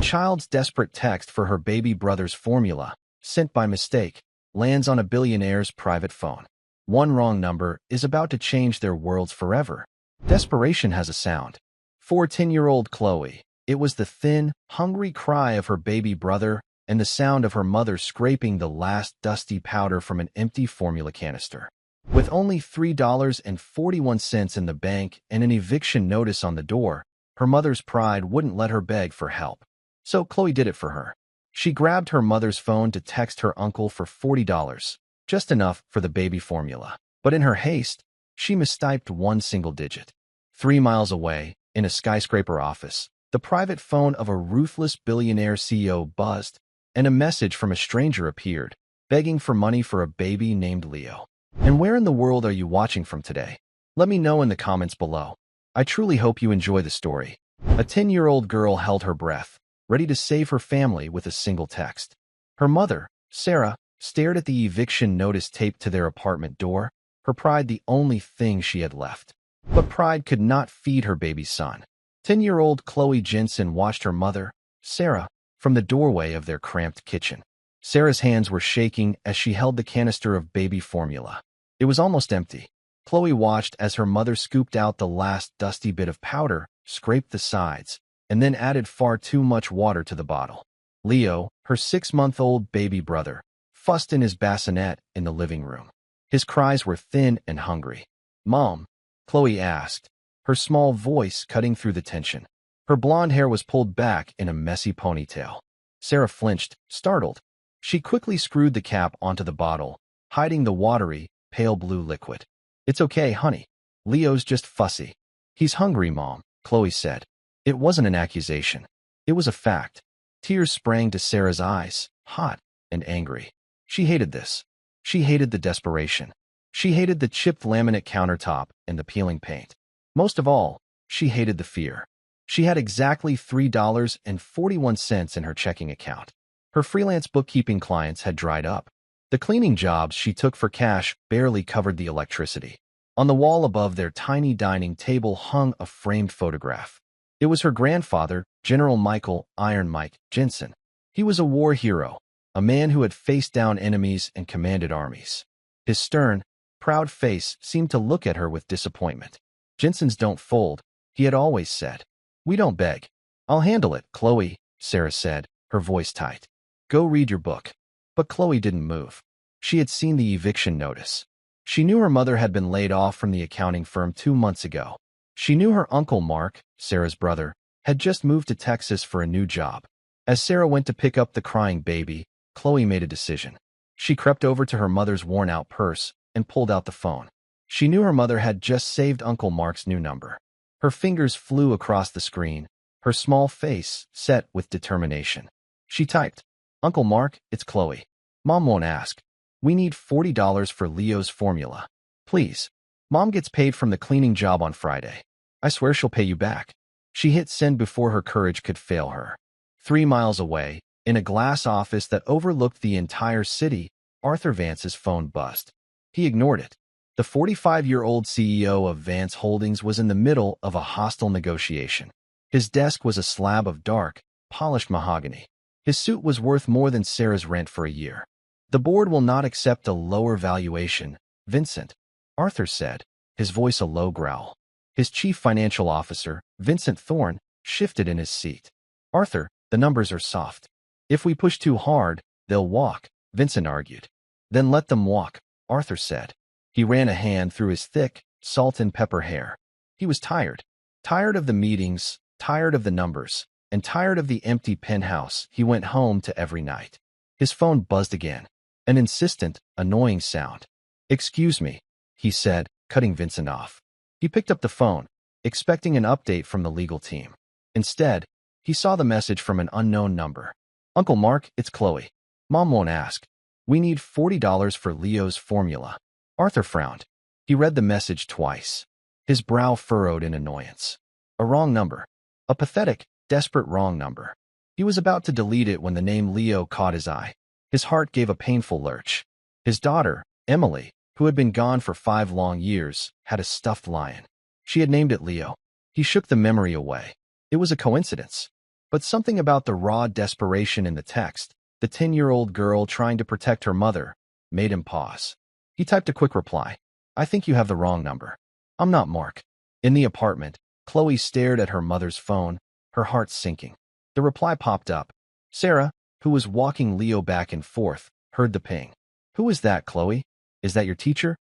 child's desperate text for her baby brother's formula, sent by mistake, lands on a billionaire's private phone. One wrong number is about to change their worlds forever. Desperation has a sound. For 10-year-old Chloe, it was the thin, hungry cry of her baby brother and the sound of her mother scraping the last dusty powder from an empty formula canister. With only $3.41 in the bank and an eviction notice on the door, her mother's pride wouldn't let her beg for help. So Chloe did it for her. She grabbed her mother's phone to text her uncle for $40, just enough for the baby formula. But in her haste, she mistyped one single digit. 3 miles away, in a skyscraper office, the private phone of a ruthless billionaire CEO buzzed, and a message from a stranger appeared, begging for money for a baby named Leo. And where in the world are you watching from today? Let me know in the comments below. I truly hope you enjoy the story. A 10-year-old girl held her breath, ready to save her family with a single text. Her mother, Sarah, stared at the eviction notice taped to their apartment door, her pride the only thing she had left. But pride could not feed her baby son. 10-year-old Chloe Jensen watched her mother, Sarah, from the doorway of their cramped kitchen. Sarah's hands were shaking as she held the canister of baby formula. It was almost empty. Chloe watched as her mother scooped out the last dusty bit of powder, scraped the sides, and then added far too much water to the bottle. Leo, her 6-month-old baby brother, fussed in his bassinet in the living room. His cries were thin and hungry. "Mom?" Chloe asked, her small voice cutting through the tension. Her blonde hair was pulled back in a messy ponytail. Sarah flinched, startled. She quickly screwed the cap onto the bottle, hiding the watery, pale blue liquid. "It's okay, honey. Leo's just fussy." "He's hungry, Mom," Chloe said. It wasn't an accusation. It was a fact. Tears sprang to Sarah's eyes, hot and angry. She hated this. She hated the desperation. She hated the chipped laminate countertop and the peeling paint. Most of all, she hated the fear. She had exactly $3.41 in her checking account. Her freelance bookkeeping clients had dried up. The cleaning jobs she took for cash barely covered the electricity. On the wall above their tiny dining table hung a framed photograph. It was her grandfather, General Michael "Iron Mike" Jensen. He was a war hero, a man who had faced down enemies and commanded armies. His stern, proud face seemed to look at her with disappointment. "Jensens don't fold," he had always said. "We don't beg." "I'll handle it, Chloe," Sarah said, her voice tight. "Go read your book." But Chloe didn't move. She had seen the eviction notice. She knew her mother had been laid off from the accounting firm 2 months ago. She knew her uncle Mark, Sarah's brother, had just moved to Texas for a new job. As Sarah went to pick up the crying baby, Chloe made a decision. She crept over to her mother's worn-out purse and pulled out the phone. She knew her mother had just saved Uncle Mark's new number. Her fingers flew across the screen, her small face set with determination. She typed, "Uncle Mark, it's Chloe. Mom won't ask. We need $40 for Leo's formula. Please. Mom gets paid from the cleaning job on Friday. I swear she'll pay you back." She hit send before her courage could fail her. 3 miles away, in a glass office that overlooked the entire city, Arthur Vance's phone buzzed. He ignored it. The 45-year-old CEO of Vance Holdings was in the middle of a hostile negotiation. His desk was a slab of dark, polished mahogany. His suit was worth more than Sarah's rent for a year. "The board will not accept a lower valuation, Vincent," Arthur said, his voice a low growl. His chief financial officer, Vincent Thorne, shifted in his seat. "Arthur, the numbers are soft. If we push too hard, they'll walk," Vincent argued. "Then let them walk," Arthur said. He ran a hand through his thick, salt and pepper hair. He was tired. Tired of the meetings, tired of the numbers, and tired of the empty penthouse he went home to every night. His phone buzzed again. An insistent, annoying sound. "Excuse me," he said, cutting Vincent off. He picked up the phone, expecting an update from the legal team. Instead, he saw the message from an unknown number. "Uncle Mark, it's Chloe. Mom won't ask. We need $40 for Leo's formula." Arthur frowned. He read the message twice. His brow furrowed in annoyance. A wrong number. A pathetic, desperate wrong number. He was about to delete it when the name Leo caught his eye. His heart gave a painful lurch. His daughter, Emily, who had been gone for 5 long years, had a stuffed lion. She had named it Leo. He shook the memory away. It was a coincidence. But something about the raw desperation in the text, the 10-year-old girl trying to protect her mother, made him pause. He typed a quick reply. I think you have the wrong number. I'm not Mark. In the apartment, Chloe stared at her mother's phone, her heart sinking. The reply popped up. Sarah, who was walking Leo back and forth, heard the ping. Who is that, Chloe? Is that your teacher?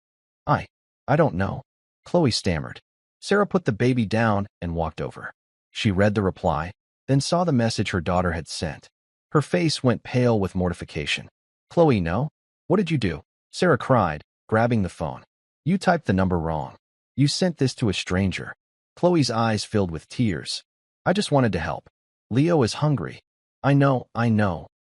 I don't know. Chloe stammered. Sarah put the baby down and walked over. She read the reply, then saw the message her daughter had sent. Her face went pale with mortification. Chloe, no? What did you do? Sarah cried, grabbing the phone. You typed the number wrong. You sent this to a stranger. Chloe's eyes filled with tears. I just wanted to help. Leo is hungry. I know,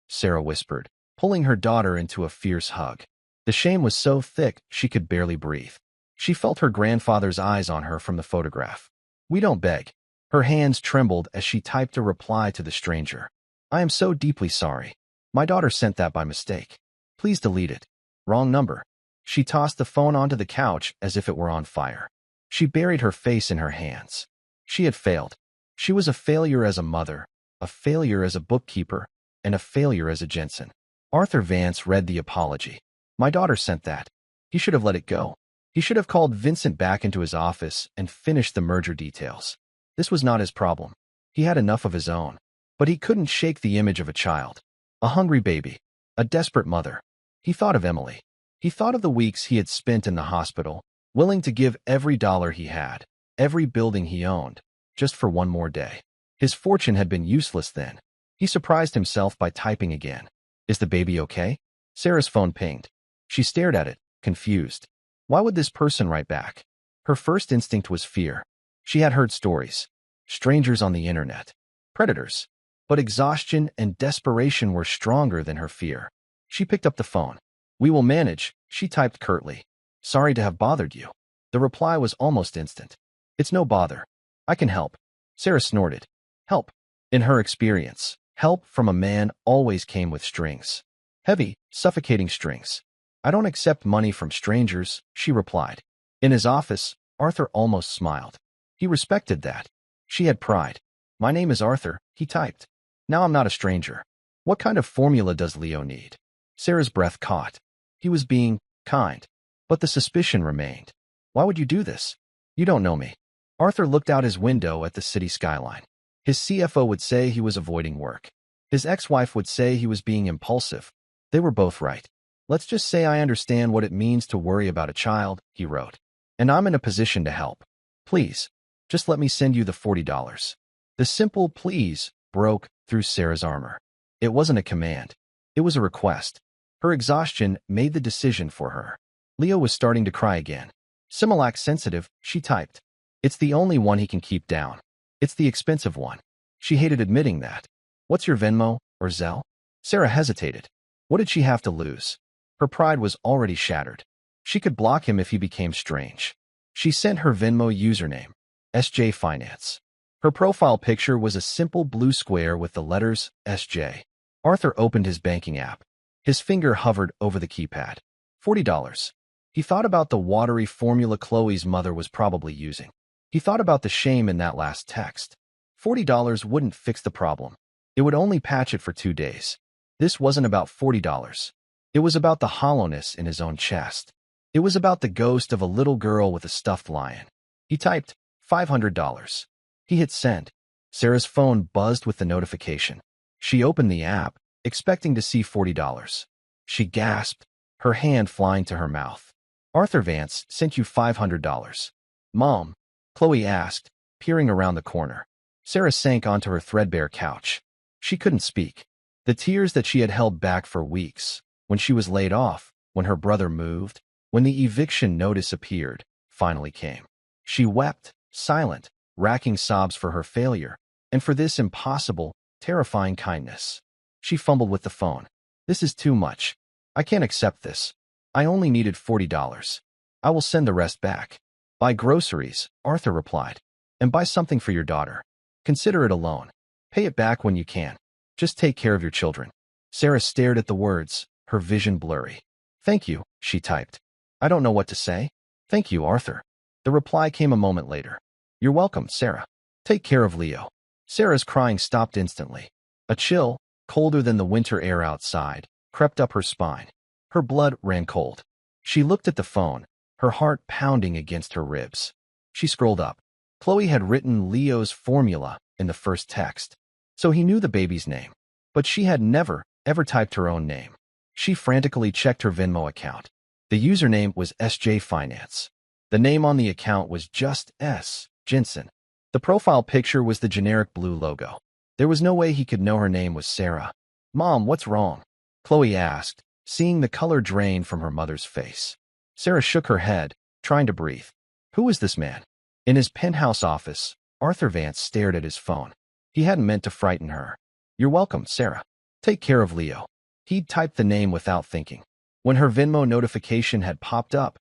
Sarah whispered, pulling her daughter into a fierce hug. The shame was so thick she could barely breathe. She felt her grandfather's eyes on her from the photograph. We don't beg. Her hands trembled as she typed a reply to the stranger. I am so deeply sorry. My daughter sent that by mistake. Please delete it. Wrong number. She tossed the phone onto the couch as if it were on fire. She buried her face in her hands. She had failed. She was a failure as a mother, a failure as a bookkeeper, and a failure as a Jensen. Arthur Vance read the apology. My daughter sent that. He should have let it go. He should have called Vincent back into his office and finished the merger details. This was not his problem. He had enough of his own. But he couldn't shake the image of a child. A hungry baby. A desperate mother. He thought of Emily. He thought of the weeks he had spent in the hospital, willing to give every dollar he had, every building he owned, just for one more day. His fortune had been useless then. He surprised himself by typing again. Is the baby okay? Sarah's phone pinged. She stared at it, confused. Why would this person write back? Her first instinct was fear. She had heard stories. Strangers on the internet. Predators. But exhaustion and desperation were stronger than her fear. She picked up the phone. We will manage, she typed curtly. Sorry to have bothered you. The reply was almost instant. It's no bother. I can help. Sarah snorted. Help. In her experience, help from a man always came with strings. Heavy, suffocating strings. I don't accept money from strangers, she replied. In his office, Arthur almost smiled. He respected that. She had pride. My name is Arthur, he typed. Now I'm not a stranger. What kind of formula does Leo need? Sarah's breath caught. He was being kind. But the suspicion remained. Why would you do this? You don't know me. Arthur looked out his window at the city skyline. His CFO would say he was avoiding work. His ex-wife would say he was being impulsive. They were both right. Let's just say I understand what it means to worry about a child, he wrote. And I'm in a position to help. Please, just let me send you the $40. The simple please broke through Sarah's armor. It wasn't a command. It was a request. Her exhaustion made the decision for her. Leo was starting to cry again. Similac sensitive, she typed. It's the only one he can keep down. It's the expensive one. She hated admitting that. What's your Venmo or Zelle? Sarah hesitated. What did she have to lose? Her pride was already shattered. She could block him if he became strange. She sent her Venmo username, SJ Finance. Her profile picture was a simple blue square with the letters SJ. Arthur opened his banking app. His finger hovered over the keypad. $40. He thought about the watery formula Chloe's mother was probably using. He thought about the shame in that last text. $40 wouldn't fix the problem. It would only patch it for 2 days. This wasn't about $40. It was about the hollowness in his own chest. It was about the ghost of a little girl with a stuffed lion. He typed, $500. He hit send. Sarah's phone buzzed with the notification. She opened the app, expecting to see $40. She gasped, her hand flying to her mouth. Arthur Vance sent you $500. Mom, Chloe asked, peering around the corner. Sarah sank onto her threadbare couch. She couldn't speak. The tears that she had held back for weeks, when she was laid off, when her brother moved, when the eviction notice appeared, finally came. She wept, silent, racking sobs for her failure, and for this impossible, terrifying kindness. She fumbled with the phone. This is too much. I can't accept this. I only needed $40. I will send the rest back. Buy groceries, Arthur replied. And buy something for your daughter. Consider it a loan. Pay it back when you can. Just take care of your children. Sarah stared at the words, her vision blurry. Thank you, she typed. I don't know what to say. Thank you, Arthur. The reply came a moment later. You're welcome, Sarah. Take care of Leo. Sarah's crying stopped instantly. A chill, colder than the winter air outside, crept up her spine. Her blood ran cold. She looked at the phone, her heart pounding against her ribs. She scrolled up. Chloe had written Leo's formula in the first text, so he knew the baby's name. But she had never, ever typed her own name. She frantically checked her Venmo account. The username was SJ Finance. The name on the account was just S. Jensen. The profile picture was the generic blue logo. There was no way he could know her name was Sarah. "Mom, what's wrong?" Chloe asked, seeing the color drain from her mother's face. Sarah shook her head, trying to breathe. Who is this man? In his penthouse office, Arthur Vance stared at his phone. He hadn't meant to frighten her. "You're welcome, Sarah. Take care of Leo." He'd typed the name without thinking. When her Venmo notification had popped up,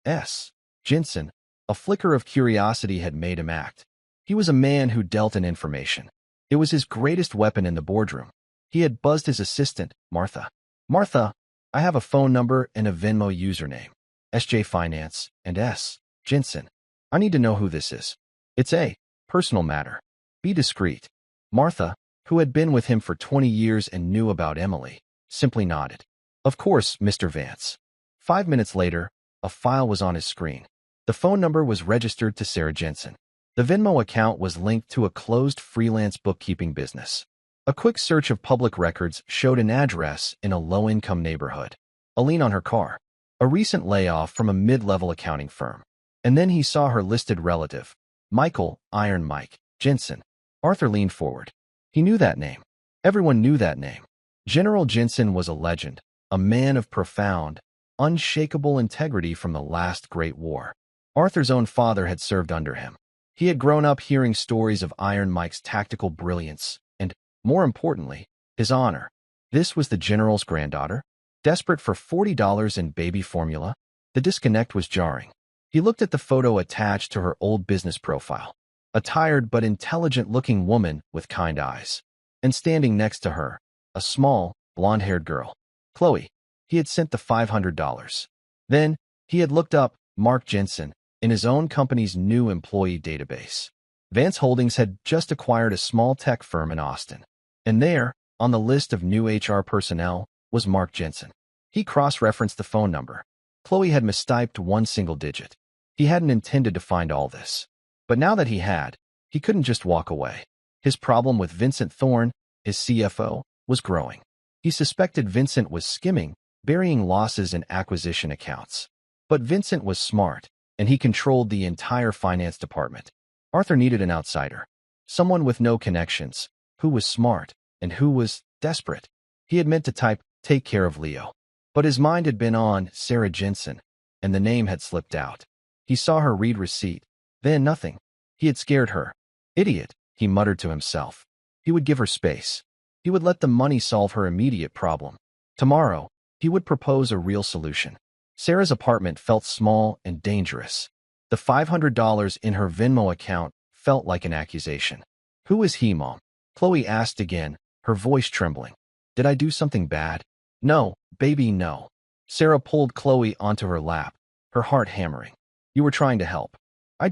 S. Jensen, a flicker of curiosity had made him act. He was a man who dealt in information. It was his greatest weapon in the boardroom. He had buzzed his assistant, Martha. "Martha, I have a phone number and a Venmo username. SJ Finance and S. Jensen. I need to know who this is. It's a personal matter. Be discreet." Martha, who had been with him for 20 years and knew about Emily, simply nodded. "Of course, Mr. Vance." 5 minutes later, a file was on his screen. The phone number was registered to Sarah Jensen. The Venmo account was linked to a closed freelance bookkeeping business. A quick search of public records showed an address in a low-income neighborhood. A lien on her car. A recent layoff from a mid-level accounting firm. And then he saw her listed relative, Michael, Iron Mike, Jensen. Arthur leaned forward. He knew that name. Everyone knew that name. General Jensen was a legend, a man of profound, unshakable integrity from the last Great War. Arthur's own father had served under him. He had grown up hearing stories of Iron Mike's tactical brilliance and, more importantly, his honor. This was the general's granddaughter, desperate for $40 in baby formula. The disconnect was jarring. He looked at the photo attached to her old business profile. A tired but intelligent-looking woman with kind eyes. And standing next to her, a small, blonde-haired girl. Chloe. He had sent the $500. Then, he had looked up Mark Jensen in his own company's new employee database. Vance Holdings had just acquired a small tech firm in Austin. And there, on the list of new HR personnel, was Mark Jensen. He cross-referenced the phone number. Chloe had mistyped one single digit. He hadn't intended to find all this. But now that he had, he couldn't just walk away. His problem with Vincent Thorne, his CFO, was growing. He suspected Vincent was skimming, burying losses in acquisition accounts. But Vincent was smart, and he controlled the entire finance department. Arthur needed an outsider. Someone with no connections, who was smart, and who was desperate. He had meant to type, "Take care of Leo." But his mind had been on Sarah Jensen, and the name had slipped out. He saw her read receipt. Then nothing. He had scared her. Idiot, he muttered to himself. He would give her space. He would let the money solve her immediate problem. Tomorrow, he would propose a real solution. Sarah's apartment felt small and dangerous. The $500 in her Venmo account felt like an accusation. "Who is he, Mom?" Chloe asked again, her voice trembling. "Did I do something bad?" "No, baby, no." Sarah pulled Chloe onto her lap, her heart hammering. "You were trying to help. I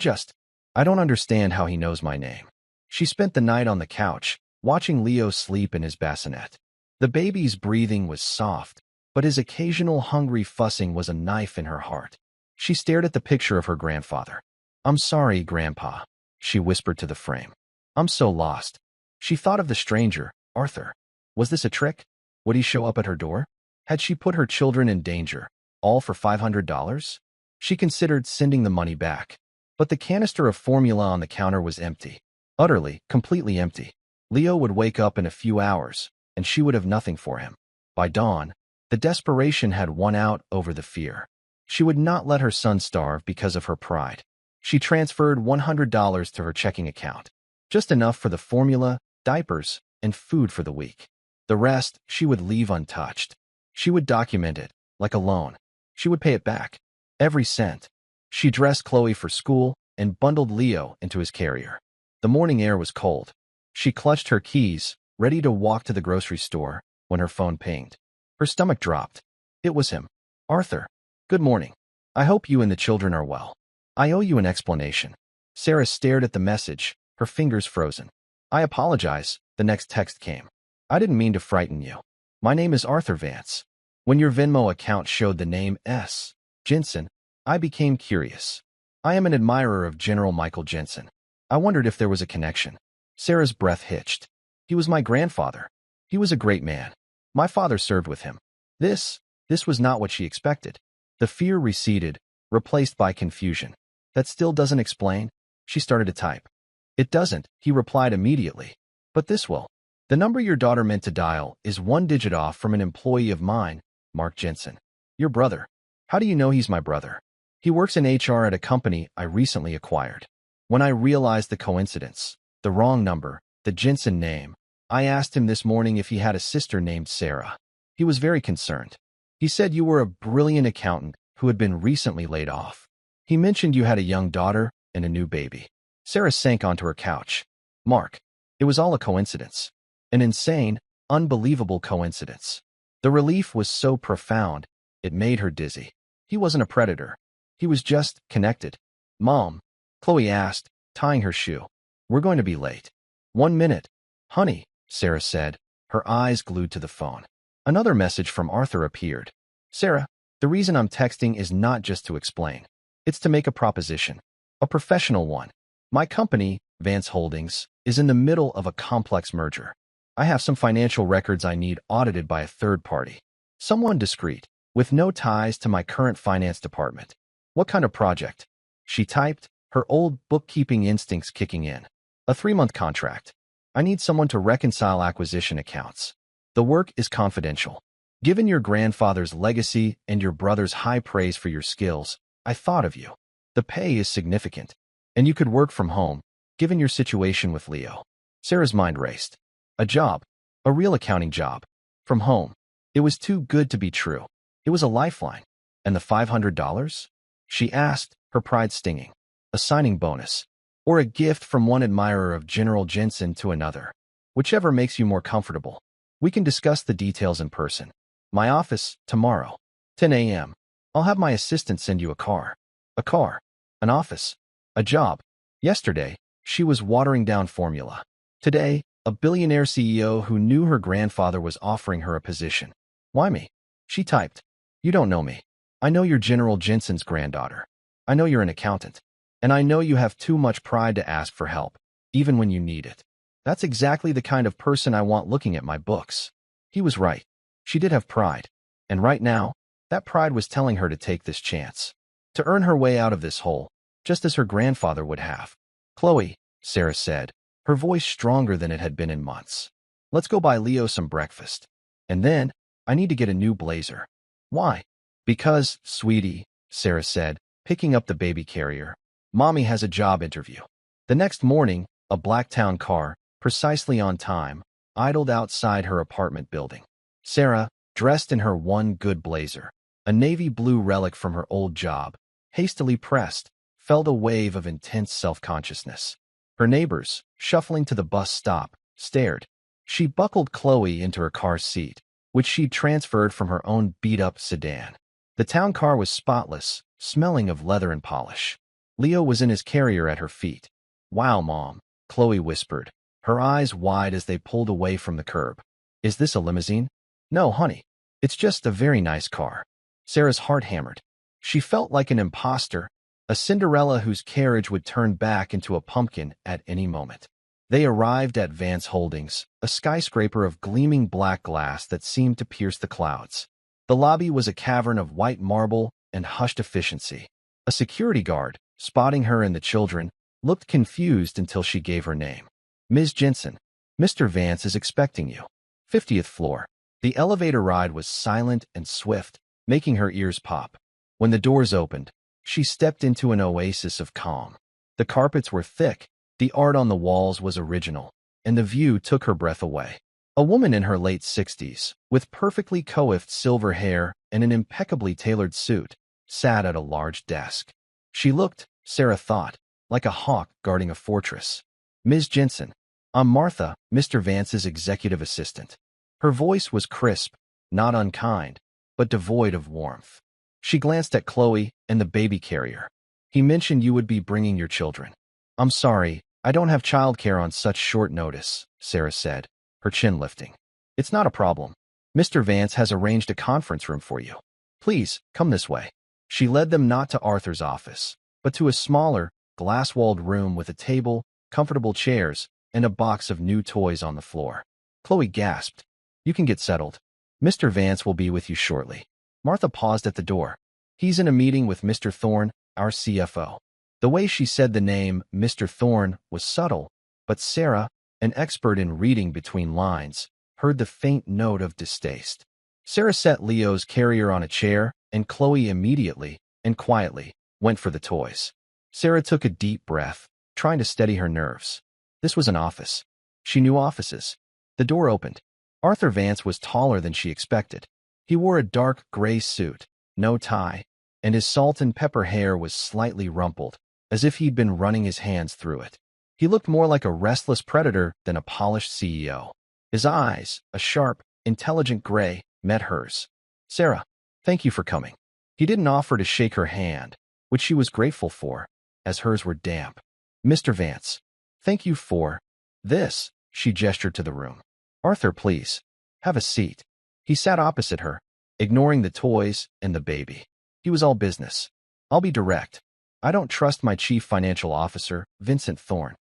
don't understand how he knows my name." She spent the night on the couch, watching Leo sleep in his bassinet. The baby's breathing was soft, but his occasional hungry fussing was a knife in her heart. She stared at the picture of her grandfather. "I'm sorry, Grandpa," she whispered to the frame. "I'm so lost." She thought of the stranger, Arthur. Was this a trick? Would he show up at her door? Had she put her children in danger, all for $500? She considered sending the money back. But the canister of formula on the counter was empty. Utterly, completely empty. Leo would wake up in a few hours, and she would have nothing for him. By dawn, the desperation had won out over the fear. She would not let her son starve because of her pride. She transferred $100 to her checking account. Just enough for the formula, diapers, and food for the week. The rest she would leave untouched. She would document it, like a loan. She would pay it back. Every cent. She dressed Chloe for school and bundled Leo into his carrier. The morning air was cold. She clutched her keys, ready to walk to the grocery store, when her phone pinged. Her stomach dropped. It was him. "Arthur. Good morning. I hope you and the children are well. I owe you an explanation." Sarah stared at the message, her fingers frozen. I apologize, the next text came. I didn't mean to frighten you. My name is Arthur Vance. When your Venmo account showed the name S. Jensen, I became curious. I am an admirer of General Michael Jensen. I wondered if there was a connection. Sarah's breath hitched. He was my grandfather. He was a great man. My father served with him. This was not what she expected. The fear receded, replaced by confusion. That still doesn't explain. She started to type. It doesn't, he replied immediately. But this will. The number your daughter meant to dial is 1 digit off from an employee of mine, Mark Jensen. Your brother. How do you know he's my brother? He works in HR at a company I recently acquired. When I realized the coincidence, the wrong number, the Jensen name, I asked him this morning if he had a sister named Sarah. He was very concerned. He said you were a brilliant accountant who had been recently laid off. He mentioned you had a young daughter and a new baby. Sarah sank onto her couch. Mark, it was all a coincidence. An insane, unbelievable coincidence. The relief was so profound, it made her dizzy. He wasn't a predator. He was just connected. Mom, Chloe asked, tying her shoe. We're going to be late. 1 minute. Honey, Sarah said, her eyes glued to the phone. Another message from Arthur appeared. Sarah, the reason I'm texting is not just to explain. It's to make a proposition. A professional one. My company, Vance Holdings, is in the middle of a complex merger. I have some financial records I need audited by a third party. Someone discreet, with no ties to my current finance department. What kind of project? She typed, her old bookkeeping instincts kicking in. A 3-month contract. I need someone to reconcile acquisition accounts. The work is confidential. Given your grandfather's legacy and your brother's high praise for your skills, I thought of you. The pay is significant, and you could work from home, given your situation with Leo. Sarah's mind raced. A job. A real accounting job. From home. It was too good to be true. It was a lifeline. And the $500? She asked, her pride stinging. A signing bonus. Or a gift from one admirer of General Jensen to another. Whichever makes you more comfortable. We can discuss the details in person. My office, tomorrow. 10 a.m. I'll have my assistant send you a car. A car. An office. A job. Yesterday, she was watering down formula. Today, a billionaire CEO who knew her grandfather was offering her a position. Why me? She typed. You don't know me. I know you're General Jensen's granddaughter. I know you're an accountant. And I know you have too much pride to ask for help, even when you need it. That's exactly the kind of person I want looking at my books. He was right. She did have pride. And right now, that pride was telling her to take this chance. To earn her way out of this hole, just as her grandfather would have. Chloe, Sarah said, her voice stronger than it had been in months. Let's go buy Leo some breakfast. And then, I need to get a new blazer. Why? Because, sweetie, Sarah said, picking up the baby carrier. Mommy has a job interview. The next morning, a black town car, precisely on time, idled outside her apartment building. Sarah, dressed in her one good blazer, a navy blue relic from her old job, hastily pressed, felt a wave of intense self-consciousness. Her neighbors, shuffling to the bus stop, stared. She buckled Chloe into her car's seat, which she'd transferred from her own beat-up sedan. The town car was spotless, smelling of leather and polish. Leo was in his carrier at her feet. Wow, Mom, Chloe whispered, her eyes wide as they pulled away from the curb. Is this a limousine? No, honey. It's just a very nice car. Sarah's heart hammered. She felt like an imposter, a Cinderella whose carriage would turn back into a pumpkin at any moment. They arrived at Vance Holdings, a skyscraper of gleaming black glass that seemed to pierce the clouds. The lobby was a cavern of white marble and hushed efficiency. A security guard, spotting her and the children, looked confused until she gave her name. Ms. Jensen, Mr. Vance is expecting you. 50th floor. The elevator ride was silent and swift, making her ears pop. When the doors opened, she stepped into an oasis of calm. The carpets were thick, the art on the walls was original, and the view took her breath away. A woman in her late 60s, with perfectly coiffed silver hair and an impeccably tailored suit, sat at a large desk. She looked, Sarah thought, like a hawk guarding a fortress. Ms. Jensen, I'm Martha, Mr. Vance's executive assistant. Her voice was crisp, not unkind, but devoid of warmth. She glanced at Chloe and the baby carrier. He mentioned you would be bringing your children. I'm sorry, I don't have childcare on such short notice, Sarah said, her chin lifting. It's not a problem. Mr. Vance has arranged a conference room for you. Please, come this way. She led them not to Arthur's office, but to a smaller, glass-walled room with a table, comfortable chairs, and a box of new toys on the floor. Chloe gasped. You can get settled. Mr. Vance will be with you shortly. Martha paused at the door. He's in a meeting with Mr. Thorne, our CFO. The way she said the name, Mr. Thorne, was subtle, but Sarah, an expert in reading between lines, heard the faint note of distaste. Sarah set Leo's carrier on a chair, and Chloe immediately, and quietly, went for the toys. Sarah took a deep breath, trying to steady her nerves. This was an office. She knew offices. The door opened. Arthur Vance was taller than she expected. He wore a dark gray suit, no tie, and his salt and pepper hair was slightly rumpled, as if he'd been running his hands through it. He looked more like a restless predator than a polished CEO. His eyes, a sharp, intelligent gray, met hers. Sarah, thank you for coming. He didn't offer to shake her hand, which she was grateful for, as hers were damp. Mr. Vance, thank you for this, she gestured to the room. Arthur, please, have a seat. He sat opposite her, ignoring the toys and the baby. He was all business. I'll be direct. I don't trust my chief financial officer, Vincent Thorne.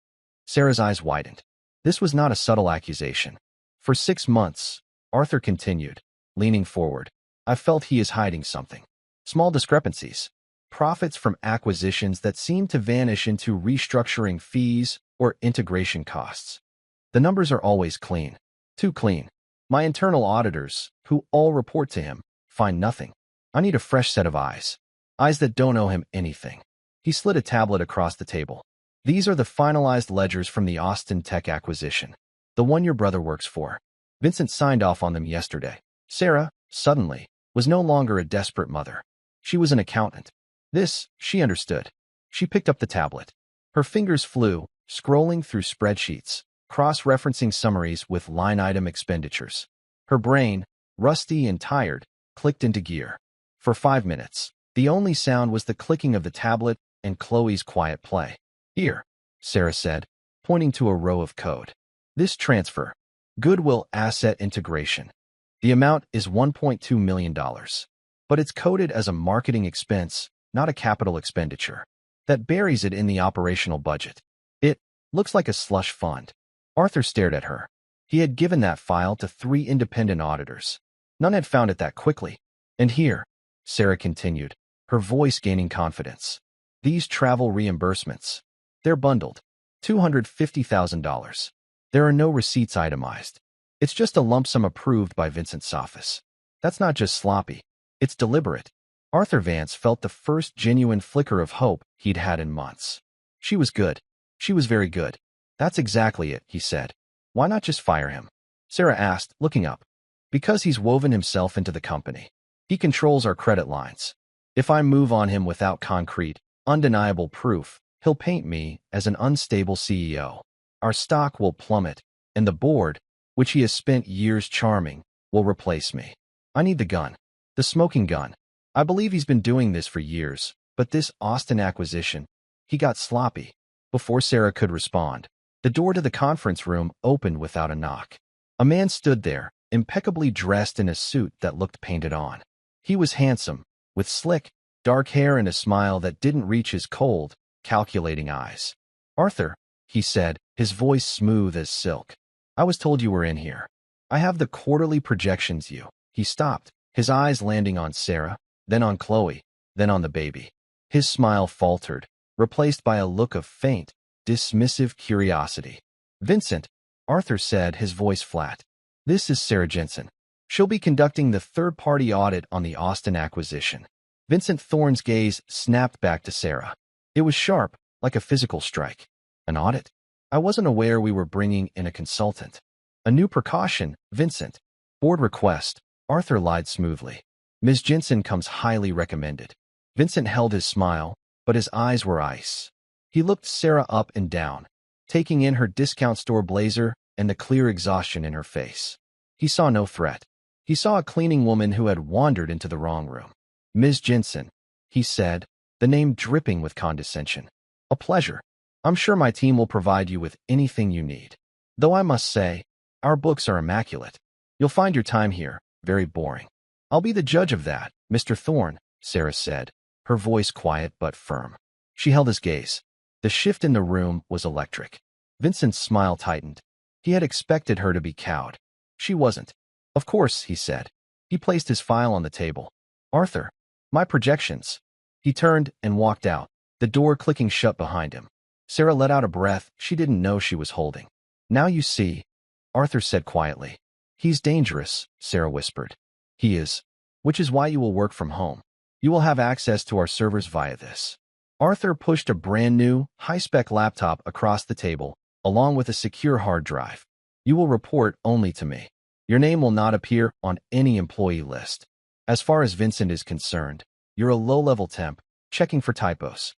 Sarah's eyes widened. This was not a subtle accusation. For 6 months, Arthur continued, leaning forward. I felt he is hiding something. Small discrepancies. Profits from acquisitions that seem to vanish into restructuring fees or integration costs. The numbers are always clean. Too clean. My internal auditors, who all report to him, find nothing. I need a fresh set of eyes. Eyes that don't owe him anything. He slid a tablet across the table. These are the finalized ledgers from the Austin Tech acquisition. The one your brother works for. Vincent signed off on them yesterday. Sarah, suddenly, was no longer a desperate mother. She was an accountant. This, she understood. She picked up the tablet. Her fingers flew, scrolling through spreadsheets, cross-referencing summaries with line-item expenditures. Her brain, rusty and tired, clicked into gear. For 5 minutes, the only sound was the clicking of the tablet and Chloe's quiet play. Here, Sarah said, pointing to a row of code. This transfer, Goodwill Asset Integration. The amount is $1.2 million, but it's coded as a marketing expense, not a capital expenditure. That buries it in the operational budget. It looks like a slush fund. Arthur stared at her. He had given that file to 3 independent auditors. None had found it that quickly. And here, Sarah continued, her voice gaining confidence. These travel reimbursements. They're bundled. $250,000. There are no receipts itemized. It's just a lump sum approved by Vincent's office. That's not just sloppy. It's deliberate. Arthur Vance felt the first genuine flicker of hope he'd had in months. She was good. She was very good. That's exactly it, he said. Why not just fire him? Sarah asked, looking up. Because he's woven himself into the company. He controls our credit lines. If I move on him without concrete, undeniable proof, he'll paint me as an unstable CEO. Our stock will plummet, and the board, which he has spent years charming, will replace me. I need the gun. The smoking gun. I believe he's been doing this for years, but this Austin acquisition, he got sloppy. Before Sarah could respond, the door to the conference room opened without a knock. A man stood there, impeccably dressed in a suit that looked painted on. He was handsome, with slick, dark hair and a smile that didn't reach his cold, calculating eyes. Arthur, he said, his voice smooth as silk. I was told you were in here. I have the quarterly projections you. He stopped, his eyes landing on Sarah, then on Chloe, then on the baby. His smile faltered, replaced by a look of faint, dismissive curiosity. Vincent, Arthur said, his voice flat. This is Sarah Jensen. She'll be conducting the third-party audit on the Austin acquisition. Vincent Thorne's gaze snapped back to Sarah. It was sharp, like a physical strike. An audit? I wasn't aware we were bringing in a consultant. A new precaution, Vincent. Board request, Arthur lied smoothly. Ms. Jensen comes highly recommended. Vincent held his smile, but his eyes were ice. He looked Sarah up and down, taking in her discount store blazer and the clear exhaustion in her face. He saw no threat. He saw a cleaning woman who had wandered into the wrong room. Ms. Jensen, he said, the name dripping with condescension. A pleasure. I'm sure my team will provide you with anything you need. Though I must say, our books are immaculate. You'll find your time here very boring. I'll be the judge of that, Mr. Thorne, Sarah said, her voice quiet but firm. She held his gaze. The shift in the room was electric. Vincent's smile tightened. He had expected her to be cowed. She wasn't. Of course, he said. He placed his file on the table. Arthur, my projections. He turned and walked out, the door clicking shut behind him. Sarah let out a breath she didn't know she was holding. Now you see, Arthur said quietly. He's dangerous, Sarah whispered. He is. Which is why you will work from home. You will have access to our servers via this. Arthur pushed a brand-new, high-spec laptop across the table, along with a secure hard drive. You will report only to me. Your name will not appear on any employee list. As far as Vincent is concerned, you're a low-level temp, checking for typos.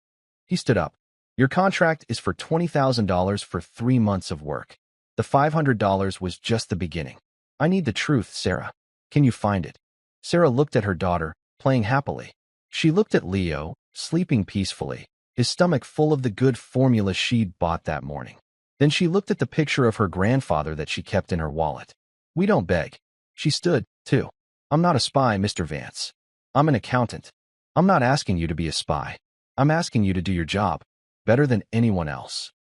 He stood up. Your contract is for $20,000 for 3 months of work. The $500 was just the beginning. I need the truth, Sarah. Can you find it? Sarah looked at her daughter, playing happily. She looked at Leo, sleeping peacefully, his stomach full of the good formula she'd bought that morning. Then she looked at the picture of her grandfather that she kept in her wallet. We don't beg. She stood, too. I'm not a spy, Mr. Vance. I'm an accountant. I'm not asking you to be a spy. I'm asking you to do your job better than anyone else.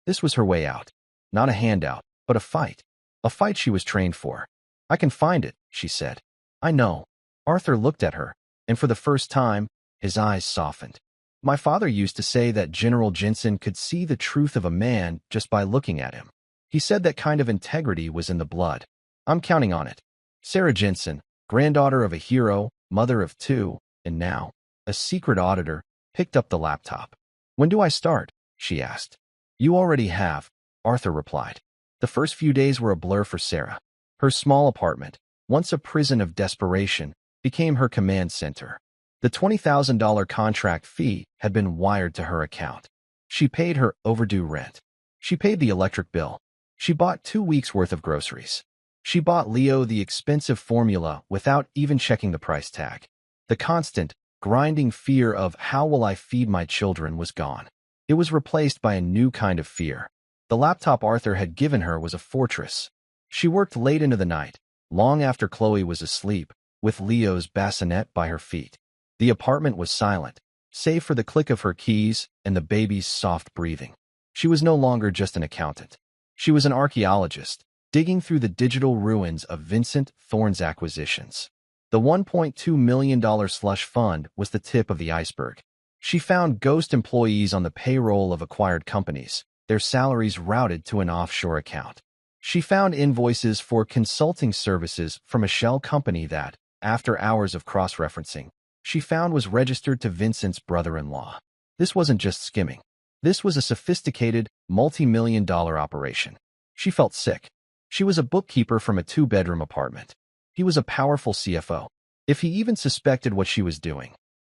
This was her way out. Not a handout, but a fight. A fight she was trained for. I can find it, she said. I know. Arthur looked at her, and for the first time, his eyes softened. My father used to say that General Jensen could see the truth of a man just by looking at him. He said that kind of integrity was in the blood. I'm counting on it. Sarah Jensen, granddaughter of a hero, mother of 2, and now, a secret auditor, picked up the laptop. When do I start? She asked. You already have, Arthur replied. The first few days were a blur for Sarah. Her small apartment, once a prison of desperation, became her command center. The $20,000 contract fee had been wired to her account. She paid her overdue rent. She paid the electric bill. She bought 2 weeks' worth of groceries. She bought Leo the expensive formula without even checking the price tag. The constant, grinding fear of how will I feed my children was gone. It was replaced by a new kind of fear. The laptop Arthur had given her was a fortress. She worked late into the night, long after Chloe was asleep, with Leo's bassinet by her feet. The apartment was silent, save for the click of her keys and the baby's soft breathing. She was no longer just an accountant. She was an archaeologist, digging through the digital ruins of Vincent Thorne's acquisitions. The $1.2 million slush fund was the tip of the iceberg. She found ghost employees on the payroll of acquired companies, their salaries routed to an offshore account. She found invoices for consulting services from a shell company that, after hours of cross-referencing, she found was registered to Vincent's brother-in-law. This wasn't just skimming. This was a sophisticated, multi-million-dollar operation. She felt sick. She was a bookkeeper from a 2-bedroom apartment. He was a powerful CFO. If he even suspected what she was doing,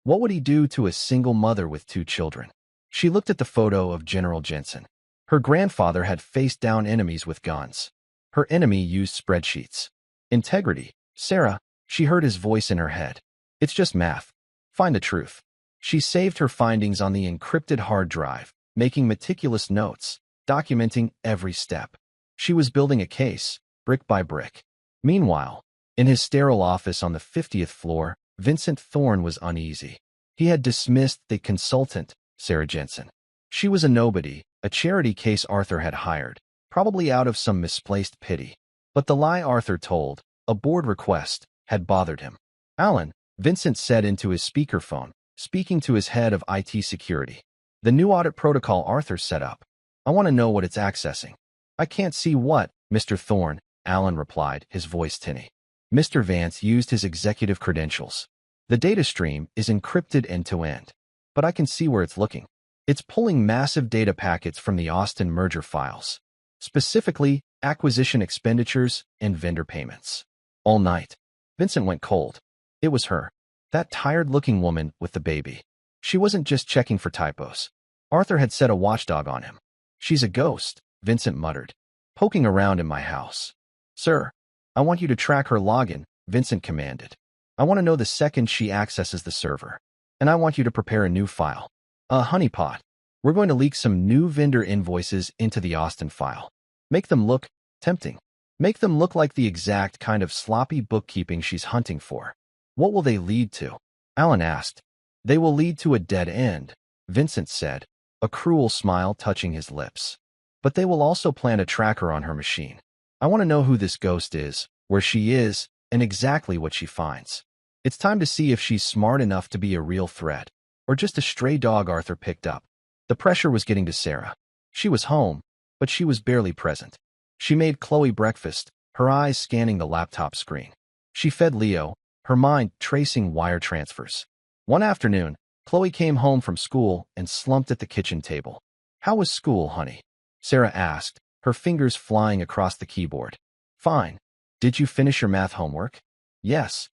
what would he do to a single mother with 2 children? She looked at the photo of General Jensen. Her grandfather had faced down enemies with guns. Her enemy used spreadsheets. Integrity. Sarah, she heard his voice in her head. It's just math. Find the truth. She saved her findings on the encrypted hard drive, making meticulous notes, documenting every step. She was building a case, brick by brick. Meanwhile, in his sterile office on the 50th floor, Vincent Thorne was uneasy. He had dismissed the consultant, Sarah Jensen. She was a nobody, a charity case Arthur had hired, probably out of some misplaced pity. But the lie Arthur told, a board request, had bothered him. Alan, Vincent said into his speakerphone, speaking to his head of IT security. The new audit protocol Arthur set up. I want to know what it's accessing. I can't see what, Mr. Thorne, Alan replied, his voice tinny. Mr. Vance used his executive credentials. The data stream is encrypted end-to-end, but I can see where it's looking. It's pulling massive data packets from the Austin merger files, specifically acquisition expenditures and vendor payments. All night, Vincent went cold. It was her, that tired-looking woman with the baby. She wasn't just checking for typos. Arthur had set a watchdog on him. She's a ghost, Vincent muttered, poking around in my house. Sir, I want you to track her login, Vincent commanded. I want to know the second she accesses the server. And I want you to prepare a new file. A honeypot. We're going to leak some new vendor invoices into the Austin file. Make them look tempting. Make them look like the exact kind of sloppy bookkeeping she's hunting for. What will they lead to? Alan asked. They will lead to a dead end, Vincent said, a cruel smile touching his lips. But they will also plant a tracker on her machine. I want to know who this ghost is, where she is, and exactly what she finds. It's time to see if she's smart enough to be a real threat, or just a stray dog Arthur picked up. The pressure was getting to Sarah. She was home, but she was barely present. She made Chloe breakfast, her eyes scanning the laptop screen. She fed Leo, her mind tracing wire transfers. One afternoon, Chloe came home from school and slumped at the kitchen table. How was school, honey? Sarah asked, her fingers flying across the keyboard. Fine. Did you finish your math homework? Yes.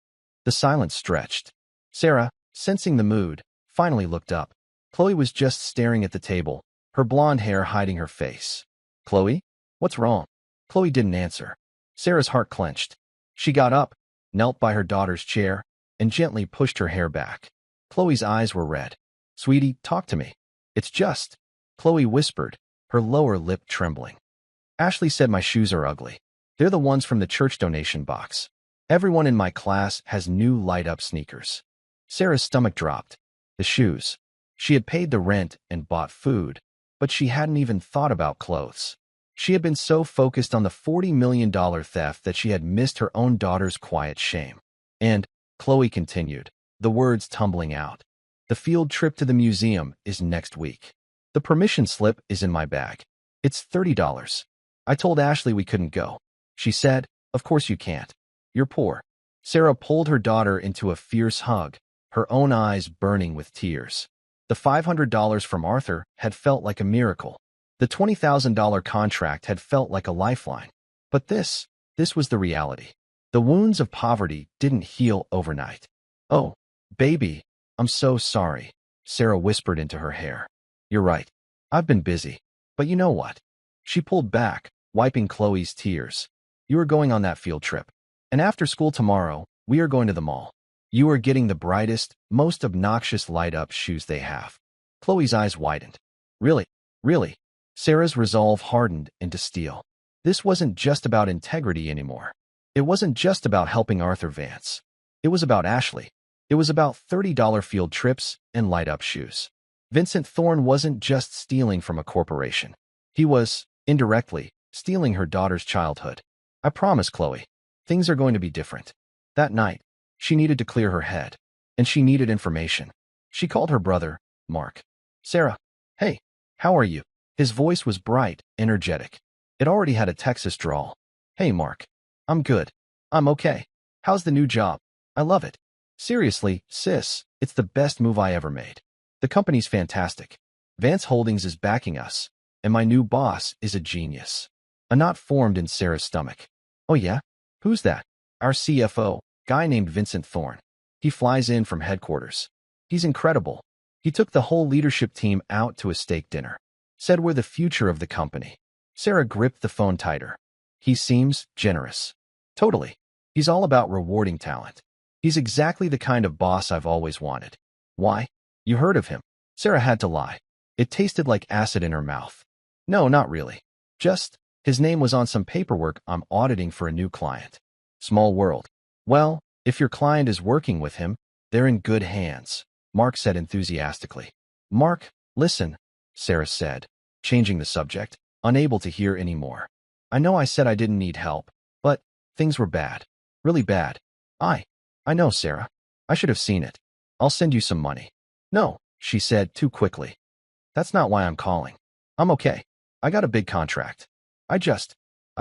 The silence stretched. Sarah, sensing the mood, finally looked up. Chloe was just staring at the table, her blonde hair hiding her face. Chloe? What's wrong? Chloe didn't answer. Sarah's heart clenched. She got up, knelt by her daughter's chair, and gently pushed her hair back. Chloe's eyes were red. Sweetie, talk to me. It's just, Chloe whispered, her lower lip trembling. Ashley said my shoes are ugly. They're the ones from the church donation box. Everyone in my class has new light-up sneakers. Sarah's stomach dropped. The shoes. She had paid the rent and bought food, but she hadn't even thought about clothes. She had been so focused on the $40 million theft that she had missed her own daughter's quiet shame. And, Chloe continued, the words tumbling out, the field trip to the museum is next week. The permission slip is in my bag. It's $30. I told Ashley we couldn't go. She said, of course you can't. You're poor. Sarah pulled her daughter into a fierce hug, her own eyes burning with tears. The $500 from Arthur had felt like a miracle. The $20,000 contract had felt like a lifeline. But this was the reality. The wounds of poverty didn't heal overnight. Oh, baby, I'm so sorry, Sarah whispered into her hair. You're right. I've been busy. But you know what? She pulled back, wiping Chloe's tears. You are going on that field trip. And after school tomorrow, we are going to the mall. You are getting the brightest, most obnoxious light-up shoes they have. Chloe's eyes widened. Really? Really? Sarah's resolve hardened into steel. This wasn't just about integrity anymore. It wasn't just about helping Arthur Vance. It was about Ashley. It was about $30 field trips and light-up shoes. Vincent Thorne wasn't just stealing from a corporation. He was, indirectly, stealing her daughter's childhood. I promise, Chloe, things are going to be different. That night, she needed to clear her head, and she needed information. She called her brother, Mark. Sarah, hey, how are you? His voice was bright, energetic. It already had a Texas drawl. Hey, Mark. I'm good. I'm okay. How's the new job? I love it. Seriously, sis, it's the best move I ever made. The company's fantastic. Vance Holdings is backing us, and my new boss is a genius. A knot formed in Sarah's stomach. Oh yeah? Who's that? Our CFO, guy named Vincent Thorne. He flies in from headquarters. He's incredible. He took the whole leadership team out to a steak dinner. Said we're the future of the company. Sarah gripped the phone tighter. He seems generous. Totally. He's all about rewarding talent. He's exactly the kind of boss I've always wanted. Why? You heard of him? Sarah had to lie. It tasted like acid in her mouth. No, not really. Just, his name was on some paperwork I'm auditing for a new client. Small world. Well, if your client is working with him, they're in good hands, Mark said enthusiastically. Mark, listen, Sarah said, changing the subject, unable to hear any more. I know I said I didn't need help, but things were bad. Really bad. I know, Sarah. I should have seen it. I'll send you some money. No, she said too quickly. That's not why I'm calling. I'm okay. I got a big contract. I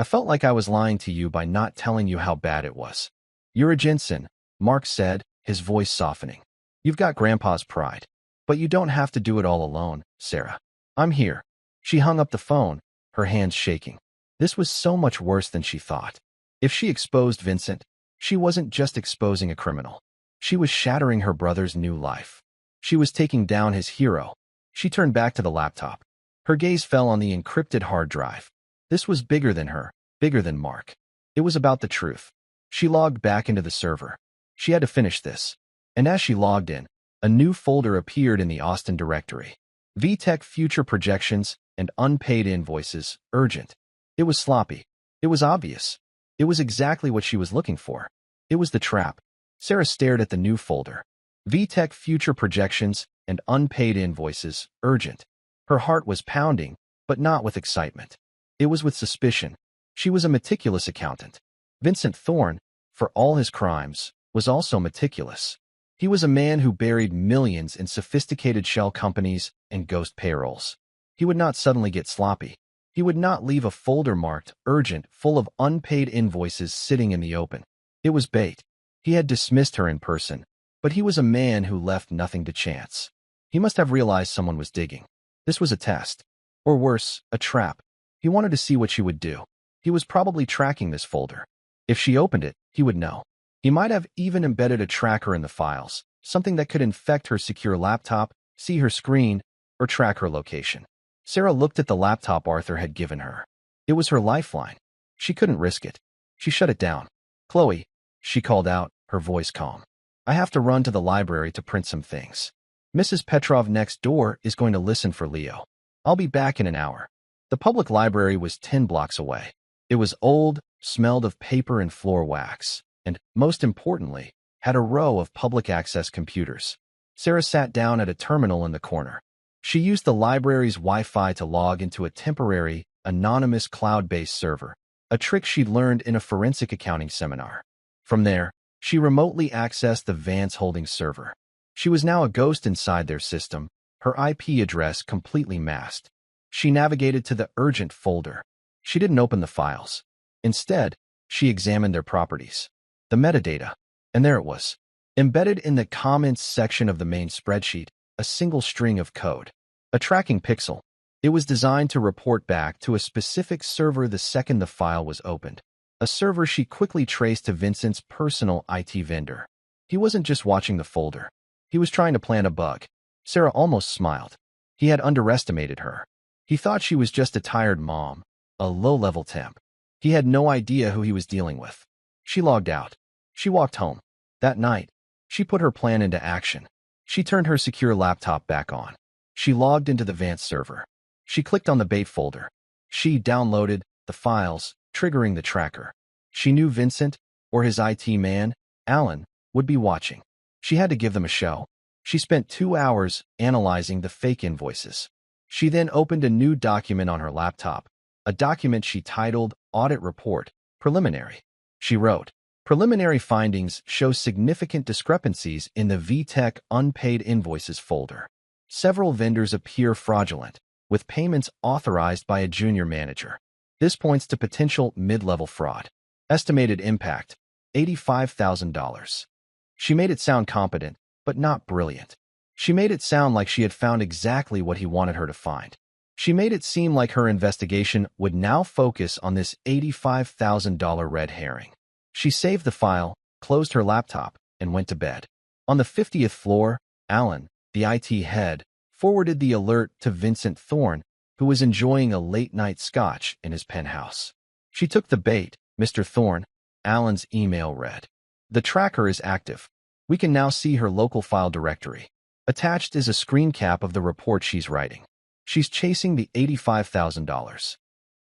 felt like I was lying to you by not telling you how bad it was. You're a Jensen, Mark said, his voice softening. You've got Grandpa's pride. But you don't have to do it all alone, Sarah. I'm here. She hung up the phone, her hands shaking. This was so much worse than she thought. If she exposed Vincent, she wasn't just exposing a criminal. She was shattering her brother's new life. She was taking down his hero. She turned back to the laptop. Her gaze fell on the encrypted hard drive. This was bigger than her, bigger than Mark. It was about the truth. She logged back into the server. She had to finish this. And as she logged in, a new folder appeared in the Austin directory. VTech future projections and unpaid invoices, urgent. It was sloppy. It was obvious. It was exactly what she was looking for. It was the trap. Sarah stared at the new folder. VTech future projections and unpaid invoices, urgent. Her heart was pounding, but not with excitement. It was with suspicion. She was a meticulous accountant. Vincent Thorne, for all his crimes, was also meticulous. He was a man who buried millions in sophisticated shell companies and ghost payrolls. He would not suddenly get sloppy. He would not leave a folder marked urgent full of unpaid invoices sitting in the open. It was bait. He had dismissed her in person, but he was a man who left nothing to chance. He must have realized someone was digging. This was a test. Or worse, a trap. He wanted to see what she would do. He was probably tracking this folder. If she opened it, he would know. He might have even embedded a tracker in the files, something that could infect her secure laptop, see her screen, or track her location. Sarah looked at the laptop Arthur had given her. It was her lifeline. She couldn't risk it. She shut it down. "Chloe," she called out, her voice calm. "I have to run to the library to print some things. Mrs. Petrov next door is going to listen for Leo. I'll be back in an hour." The public library was 10 blocks away. It was old, smelled of paper and floor wax, and, most importantly, had a row of public access computers. Sarah sat down at a terminal in the corner. She used the library's Wi-Fi to log into a temporary, anonymous cloud-based server, a trick she'd learned in a forensic accounting seminar. From there, she remotely accessed the Vance Holdings server. She was now a ghost inside their system, her IP address completely masked. She navigated to the urgent folder. She didn't open the files. Instead, she examined their properties, the metadata, and there it was. Embedded in the comments section of the main spreadsheet, a single string of code. A tracking pixel. It was designed to report back to a specific server the second the file was opened. A server she quickly traced to Vincent's personal IT vendor. He wasn't just watching the folder. He was trying to plant a bug. Sarah almost smiled. He had underestimated her. He thought she was just a tired mom, a low-level temp. He had no idea who he was dealing with. She logged out. She walked home. That night, she put her plan into action. She turned her secure laptop back on. She logged into the Vance server. She clicked on the bait folder. She downloaded the files, triggering the tracker. She knew Vincent, or his IT man, Alan, would be watching. She had to give them a show. She spent 2 hours analyzing the fake invoices. She then opened a new document on her laptop, a document she titled Audit Report, Preliminary. She wrote, "Preliminary findings show significant discrepancies in the VTech unpaid invoices folder. Several vendors appear fraudulent, with payments authorized by a junior manager. This points to potential mid-level fraud. Estimated impact, $85,000. She made it sound competent, but not brilliant. She made it sound like she had found exactly what he wanted her to find. She made it seem like her investigation would now focus on this $85,000 red herring. She saved the file, closed her laptop, and went to bed. On the 50th floor, Alan, the IT head, forwarded the alert to Vincent Thorne, who was enjoying a late-night scotch in his penthouse. She took the bait, Mr. Thorne. Alan's email read. "The tracker is active. We can now see her local file directory. Attached is a screen cap of the report she's writing. She's chasing the $85,000.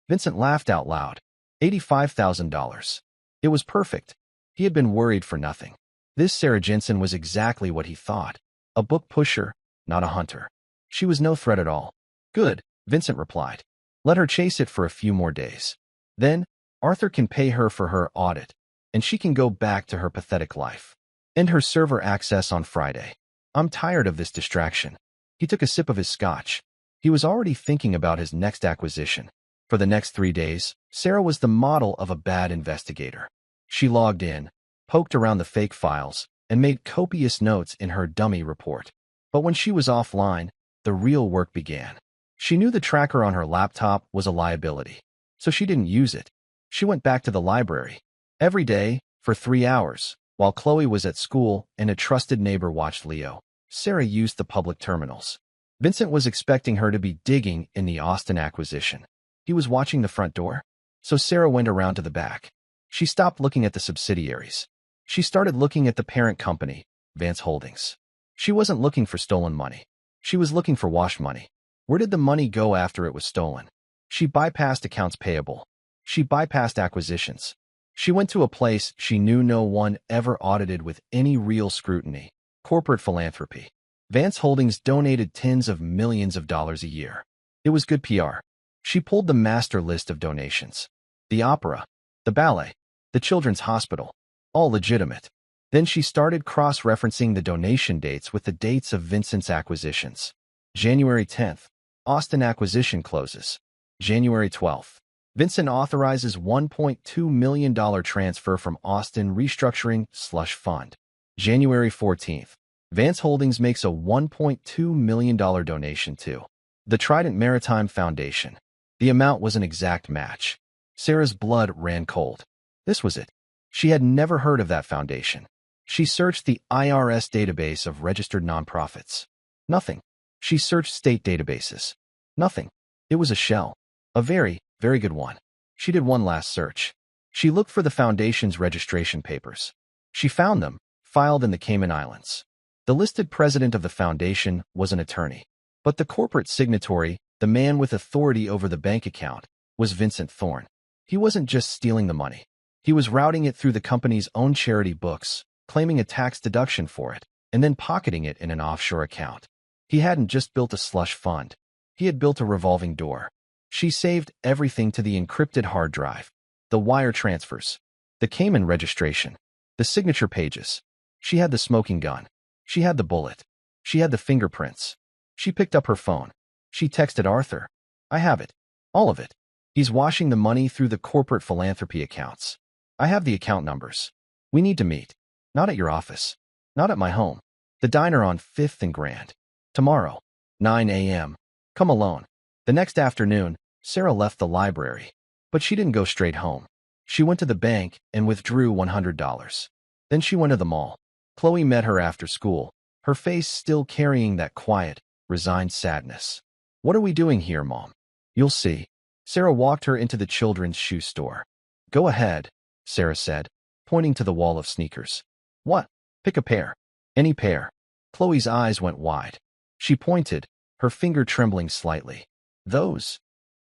Vincent laughed out loud. $85,000. It was perfect. He had been worried for nothing. This Sarah Jensen was exactly what he thought. A book pusher, not a hunter. She was no threat at all. "Good," Vincent replied. "Let her chase it for a few more days. Then, Arthur can pay her for her audit, and she can go back to her pathetic life. End her server access on Friday. I'm tired of this distraction." He took a sip of his scotch. He was already thinking about his next acquisition. For the next 3 days, Sarah was the model of a bad investigator. She logged in, poked around the fake files, and made copious notes in her dummy report. But when she was offline, the real work began. She knew the tracker on her laptop was a liability, so she didn't use it. She went back to the library. Every day, for 3 hours, while Chloe was at school and a trusted neighbor watched Leo, Sarah used the public terminals. Vincent was expecting her to be digging in the Austin acquisition. He was watching the front door, so Sarah went around to the back. She stopped looking at the subsidiaries. She started looking at the parent company, Vance Holdings. She wasn't looking for stolen money. She was looking for wash money. Where did the money go after it was stolen? She bypassed accounts payable. She bypassed acquisitions. She went to a place she knew no one ever audited with any real scrutiny: corporate philanthropy. Vance Holdings donated tens of millions of dollars a year. It was good PR. She pulled the master list of donations. The opera, the ballet, the children's hospital, all legitimate. Then she started cross-referencing the donation dates with the dates of Vincent's acquisitions. January 10th, Austin acquisition closes. January 12th, Vincent authorizes $1.2 million transfer from Austin restructuring slush fund. January 14th, Vance Holdings makes a $1.2 million donation to the Trident Maritime Foundation. The amount was an exact match. Sarah's blood ran cold. This was it. She had never heard of that foundation. She searched the IRS database of registered nonprofits. Nothing. She searched state databases. Nothing. It was a shell. A very, very good one. She did one last search. She looked for the foundation's registration papers. She found them, filed in the Cayman Islands. The listed president of the foundation was an attorney. But the corporate signatory, the man with authority over the bank account, was Vincent Thorne. He wasn't just stealing the money. He was routing it through the company's own charity books, claiming a tax deduction for it, and then pocketing it in an offshore account. He hadn't just built a slush fund. He had built a revolving door. She saved everything to the encrypted hard drive, the wire transfers, the Cayman registration, the signature pages. She had the smoking gun. She had the bullet. She had the fingerprints. She picked up her phone. She texted Arthur. I have it. All of it. He's washing the money through the corporate philanthropy accounts. I have the account numbers. We need to meet. Not at your office. Not at my home. The diner on 5th and Grand. Tomorrow, 9 a.m. Come alone. The next afternoon, Sarah left the library. But she didn't go straight home. She went to the bank and withdrew $100. Then she went to the mall. Chloe met her after school, her face still carrying that quiet, resigned sadness. What are we doing here, Mom? You'll see. Sarah walked her into the children's shoe store. Go ahead, Sarah said, pointing to the wall of sneakers. What? Pick a pair. Any pair. Chloe's eyes went wide. She pointed, her finger trembling slightly. Those.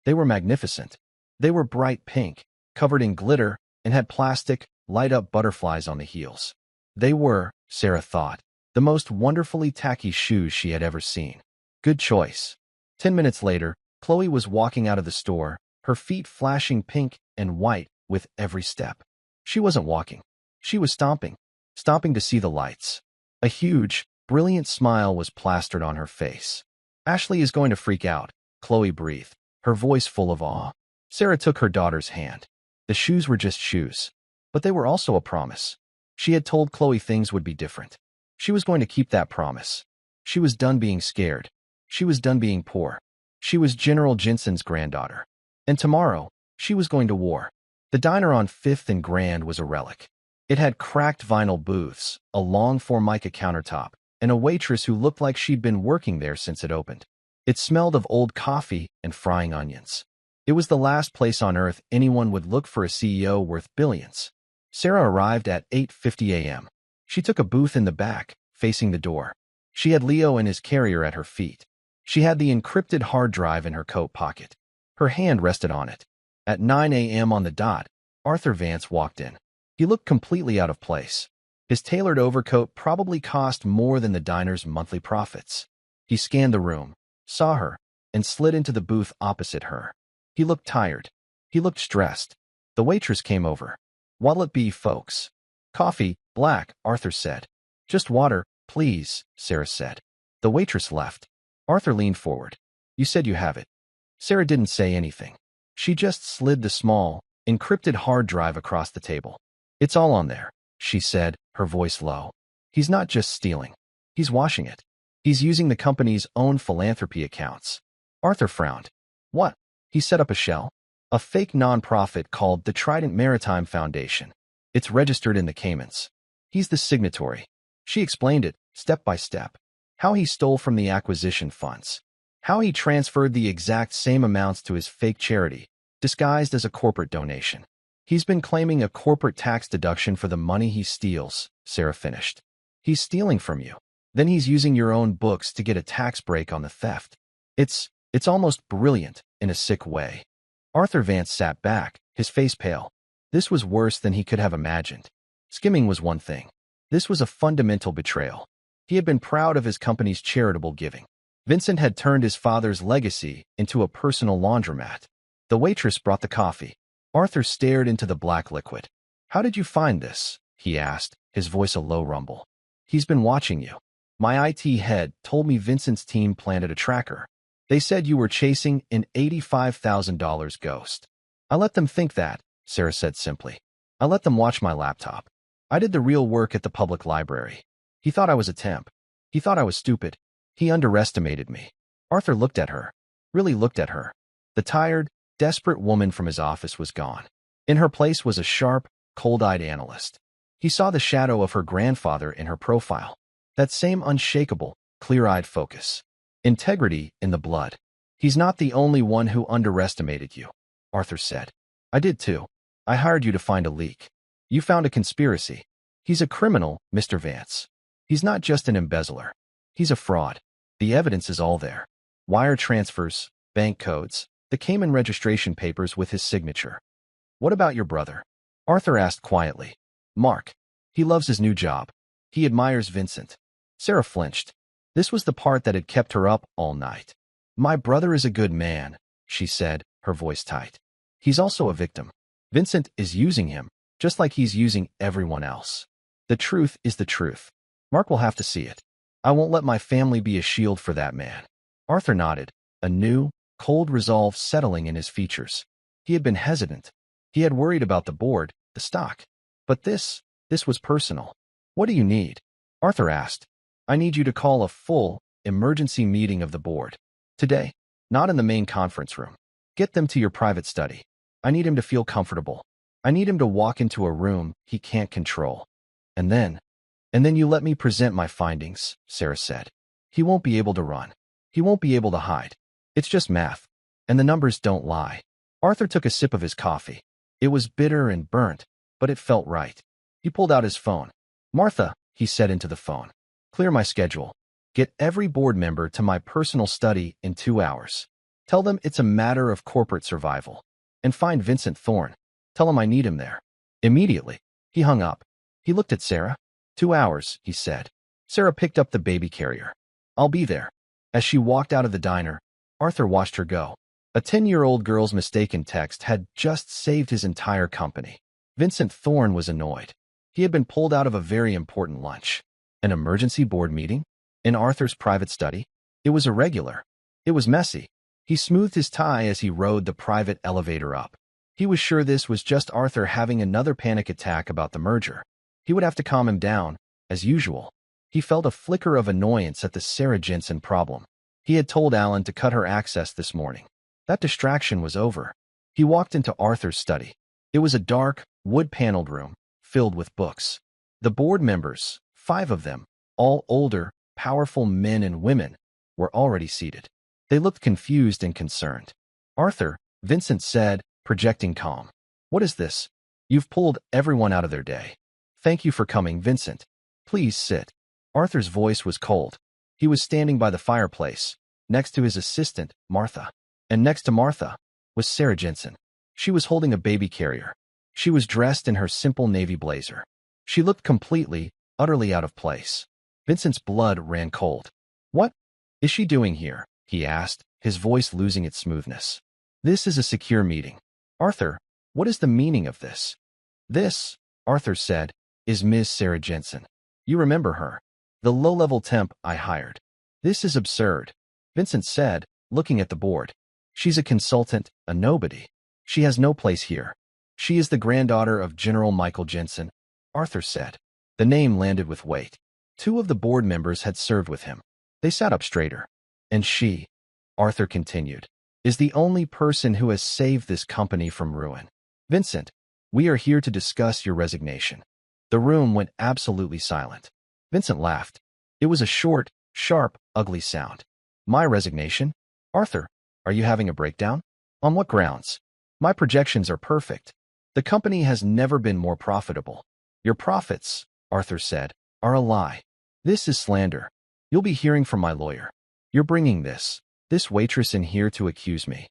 They were magnificent. They were bright pink, covered in glitter, and had plastic, light-up butterflies on the heels. They were, Sarah thought, the most wonderfully tacky shoes she had ever seen. Good choice. 10 minutes later, Chloe was walking out of the store, her feet flashing pink and white with every step. She wasn't walking. She was stomping. Stomping to see the lights. A huge, brilliant smile was plastered on her face. Ashley is going to freak out, Chloe breathed, her voice full of awe. Sarah took her daughter's hand. The shoes were just shoes. But they were also a promise. She had told Chloe things would be different. She was going to keep that promise. She was done being scared. She was done being poor. She was General Jensen's granddaughter. And tomorrow, she was going to war. The diner on 5th and Grand was a relic. It had cracked vinyl booths, a long Formica countertop, and a waitress who looked like she'd been working there since it opened. It smelled of old coffee and frying onions. It was the last place on earth anyone would look for a CEO worth billions. Sarah arrived at 8:50 a.m. She took a booth in the back, facing the door. She had Leo and his carrier at her feet. She had the encrypted hard drive in her coat pocket. Her hand rested on it. At 9 a.m. on the dot, Arthur Vance walked in. He looked completely out of place. His tailored overcoat probably cost more than the diner's monthly profits. He scanned the room, saw her, and slid into the booth opposite her. He looked tired. He looked stressed. The waitress came over. What'll it be, folks? Coffee, black, Arthur said. Just water, please, Sarah said. The waitress left. Arthur leaned forward. You said you have it. Sarah didn't say anything. She just slid the small, encrypted hard drive across the table. It's all on there, she said, her voice low. He's not just stealing. He's washing it. He's using the company's own philanthropy accounts. Arthur frowned. What? He set up a shell? A fake nonprofit called the Trident Maritime Foundation. It's registered in the Caymans. He's the signatory. She explained it, step by step. How he stole from the acquisition funds. How he transferred the exact same amounts to his fake charity, disguised as a corporate donation. He's been claiming a corporate tax deduction for the money he steals, Sarah finished. He's stealing from you. Then he's using your own books to get a tax break on the theft. It's It's almost brilliant in a sick way. Arthur Vance sat back, his face pale. This was worse than he could have imagined. Skimming was one thing. This was a fundamental betrayal. He had been proud of his company's charitable giving. Vincent had turned his father's legacy into a personal laundromat. The waitress brought the coffee. Arthur stared into the black liquid. "How did you find this?" he asked, his voice a low rumble. "He's been watching you. My IT head told me Vincent's team planted a tracker. They said you were chasing an $85,000 ghost." "I let them think that," Sarah said simply. "I let them watch my laptop. I did the real work at the public library. He thought I was a temp. He thought I was stupid. He underestimated me." Arthur looked at her, really looked at her. The tired, desperate woman from his office was gone. In her place was a sharp, cold-eyed analyst. He saw the shadow of her grandfather in her profile. That same unshakable, clear-eyed focus. Integrity in the blood. "He's not the only one who underestimated you," Arthur said. "I did too. I hired you to find a leak. You found a conspiracy. He's a criminal, Mr. Vance. He's not just an embezzler. He's a fraud. The evidence is all there. Wire transfers, bank codes, the Cayman registration papers with his signature." "What about your brother?" Arthur asked quietly. "Mark. He loves his new job. He admires Vincent." Sarah flinched. This was the part that had kept her up all night. "My brother is a good man," she said, her voice tight. "He's also a victim. Vincent is using him, just like he's using everyone else. The truth is the truth. Mark will have to see it. I won't let my family be a shield for that man." Arthur nodded, a new, cold resolve settling in his features. He had been hesitant. He had worried about the board, the stock. But this was personal. "What do you need?" Arthur asked. "I need you to call a full, emergency meeting of the board. Today. Not in the main conference room. Get them to your private study. I need him to feel comfortable. I need him to walk into a room he can't control. And then you let me present my findings," Sarah said. "He won't be able to run. He won't be able to hide. It's just math. And the numbers don't lie." Arthur took a sip of his coffee. It was bitter and burnt, but it felt right. He pulled out his phone. "Martha," he said into the phone. "Clear my schedule. Get every board member to my personal study in 2 hours. Tell them it's a matter of corporate survival. And find Vincent Thorne. Tell him I need him there. Immediately." He hung up. He looked at Sarah. 2 hours, he said. Sarah picked up the baby carrier. "I'll be there." As she walked out of the diner, Arthur watched her go. A 10-year-old girl's mistaken text had just saved his entire company. Vincent Thorne was annoyed. He had been pulled out of a very important lunch. An emergency board meeting? In Arthur's private study? It was irregular. It was messy. He smoothed his tie as he rode the private elevator up. He was sure this was just Arthur having another panic attack about the merger. He would have to calm him down, as usual. He felt a flicker of annoyance at the Sarah Jensen problem. He had told Alan to cut her access this morning. That distraction was over. He walked into Arthur's study. It was a dark, wood-paneled room, filled with books. The board members, 5 of them, all older, powerful men and women, were already seated. They looked confused and concerned. "Arthur," Vincent said, projecting calm. "What is this? You've pulled everyone out of their day. Thank you for coming, Vincent. Please sit." Arthur's voice was cold. He was standing by the fireplace, next to his assistant, Martha. And next to Martha was Sarah Jensen. She was holding a baby carrier. She was dressed in her simple navy blazer. She looked completely, utterly out of place. Vincent's blood ran cold. "What is she doing here?" he asked, his voice losing its smoothness. "This is a secure meeting. Arthur, what is the meaning of this?" "This," Arthur said, "is Ms. Sarah Jensen. You remember her. The low-level temp I hired." "This is absurd," Vincent said, looking at the board. "She's a consultant, a nobody. She has no place here. She is the granddaughter of General Michael Jensen," Arthur said. The name landed with weight. 2 of the board members had served with him. They sat up straighter. "And she," Arthur continued, "is the only person who has saved this company from ruin. Vincent, we are here to discuss your resignation." The room went absolutely silent. Vincent laughed. It was a short, sharp, ugly sound. "My resignation? Arthur, are you having a breakdown? On what grounds? My projections are perfect. The company has never been more profitable." "Your profits," Arthur said, "are a lie. This is slander. You'll be hearing from my lawyer. You're bringing this. This waitress in here to accuse me.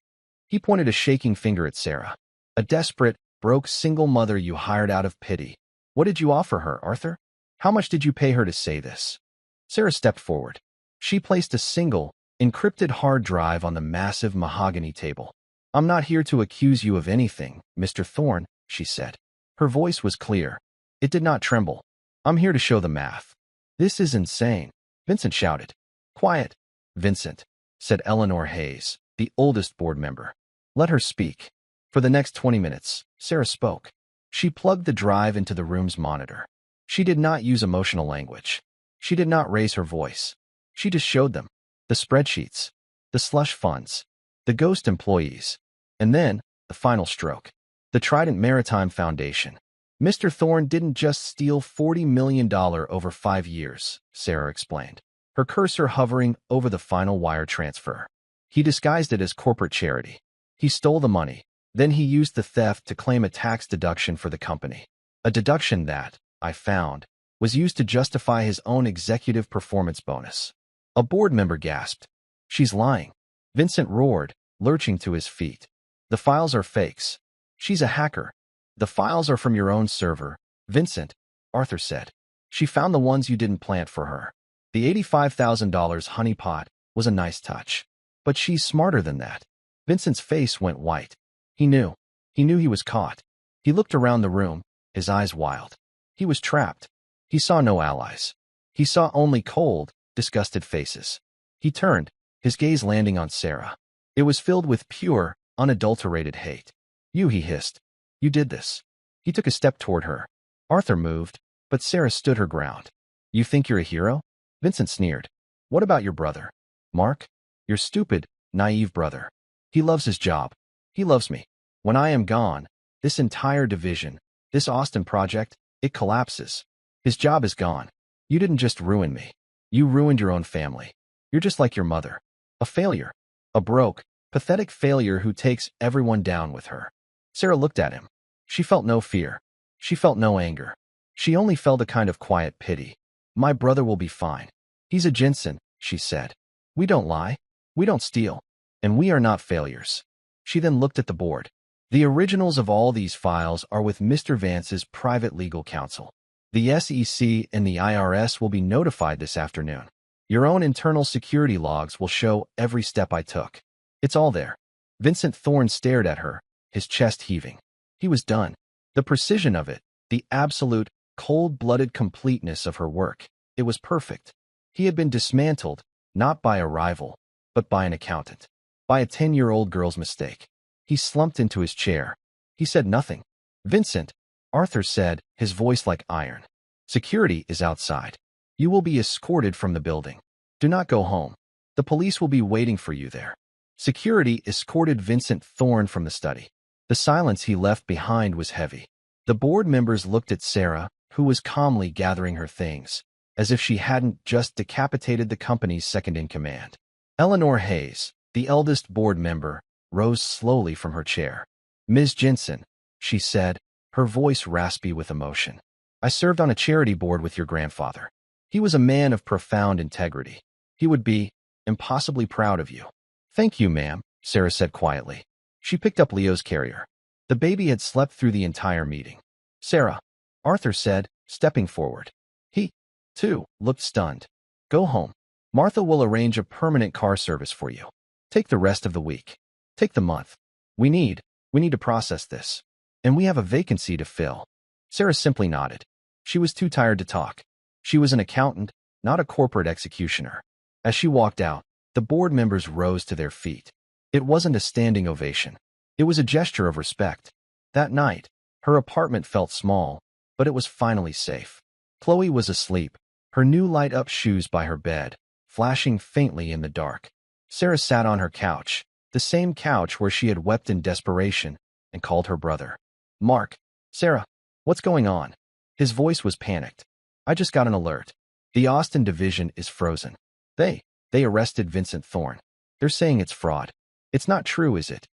He pointed a shaking finger at Sarah. A desperate, broke single mother you hired out of pity. What did you offer her, Arthur? How much did you pay her to say this? Sarah stepped forward. She placed a single, encrypted hard drive on the massive mahogany table. I'm not here to accuse you of anything, Mr. Thorne, she said. Her voice was clear. It did not tremble. I'm here to show the math. This is insane, Vincent shouted. Quiet, Vincent, said Eleanor Hayes, the oldest board member. Let her speak. For the next 20 minutes, Sarah spoke. She plugged the drive into the room's monitor. She did not use emotional language. She did not raise her voice. She just showed them. The spreadsheets, the slush funds, the ghost employees, and then the final stroke. The Trident Maritime Foundation. Mr. Thorne didn't just steal $40 million over 5 years, Sarah explained, her cursor hovering over the final wire transfer. He disguised it as corporate charity. He stole the money. Then he used the theft to claim a tax deduction for the company. A deduction that, I found, was used to justify his own executive performance bonus. A board member gasped. She's lying. Vincent roared, lurching to his feet. The files are fakes. She's a hacker. The files are from your own server, Vincent, Arthur said. She found the ones you didn't plant for her. The $85,000 honeypot was a nice touch. But she's smarter than that. Vincent's face went white. He knew. He knew he was caught. He looked around the room, his eyes wild. He was trapped. He saw no allies. He saw only cold, disgusted faces. He turned, his gaze landing on Sarah. It was filled with pure, unadulterated hate. You, he hissed. You did this. He took a step toward her. Arthur moved, but Sarah stood her ground. You think you're a hero? Vincent sneered. What about your brother? Mark? Your stupid, naive brother. He loves his job. He loves me. When I am gone, this entire division, this Austin project, it collapses. His job is gone. You didn't just ruin me. You ruined your own family. You're just like your mother. A failure. A broke, pathetic failure who takes everyone down with her. Sarah looked at him. She felt no fear. She felt no anger. She only felt a kind of quiet pity. My brother will be fine. He's a Jensen, she said. We don't lie. We don't steal. And we are not failures. She then looked at the board. The originals of all these files are with Mr. Vance's private legal counsel. The SEC and the IRS will be notified this afternoon. Your own internal security logs will show every step I took. It's all there. Vincent Thorne stared at her, his chest heaving. He was done. The precision of it, the absolute, cold-blooded completeness of her work, it was perfect. He had been dismantled, not by a rival, but by an accountant. By a 10-year-old girl's mistake. He slumped into his chair. He said nothing. Vincent, Arthur said, his voice like iron. Security is outside. You will be escorted from the building. Do not go home. The police will be waiting for you there. Security escorted Vincent Thorne from the study. The silence he left behind was heavy. The board members looked at Sarah, who was calmly gathering her things, as if she hadn't just decapitated the company's second-in-command. Eleanor Hayes, the eldest board member, rose slowly from her chair. Ms. Jensen, she said, her voice raspy with emotion. I served on a charity board with your grandfather. He was a man of profound integrity. He would be impossibly proud of you. Thank you, ma'am, Sarah said quietly. She picked up Leo's carrier. The baby had slept through the entire meeting. Sarah, Arthur said, stepping forward. He, too, looked stunned. Go home. Martha will arrange a permanent car service for you. Take the rest of the week. Take the month. We need to process this. And we have a vacancy to fill. Sarah simply nodded. She was too tired to talk. She was an accountant, not a corporate executioner. As she walked out, the board members rose to their feet. It wasn't a standing ovation. It was a gesture of respect. That night, her apartment felt small, but it was finally safe. Chloe was asleep, her new light-up shoes by her bed, flashing faintly in the dark. Sarah sat on her couch, the same couch where she had wept in desperation, and called her brother. Mark. Sarah, what's going on? His voice was panicked. I just got an alert. The Austin division is frozen. They arrested Vincent Thorne. They're saying it's fraud. It's not true, is it?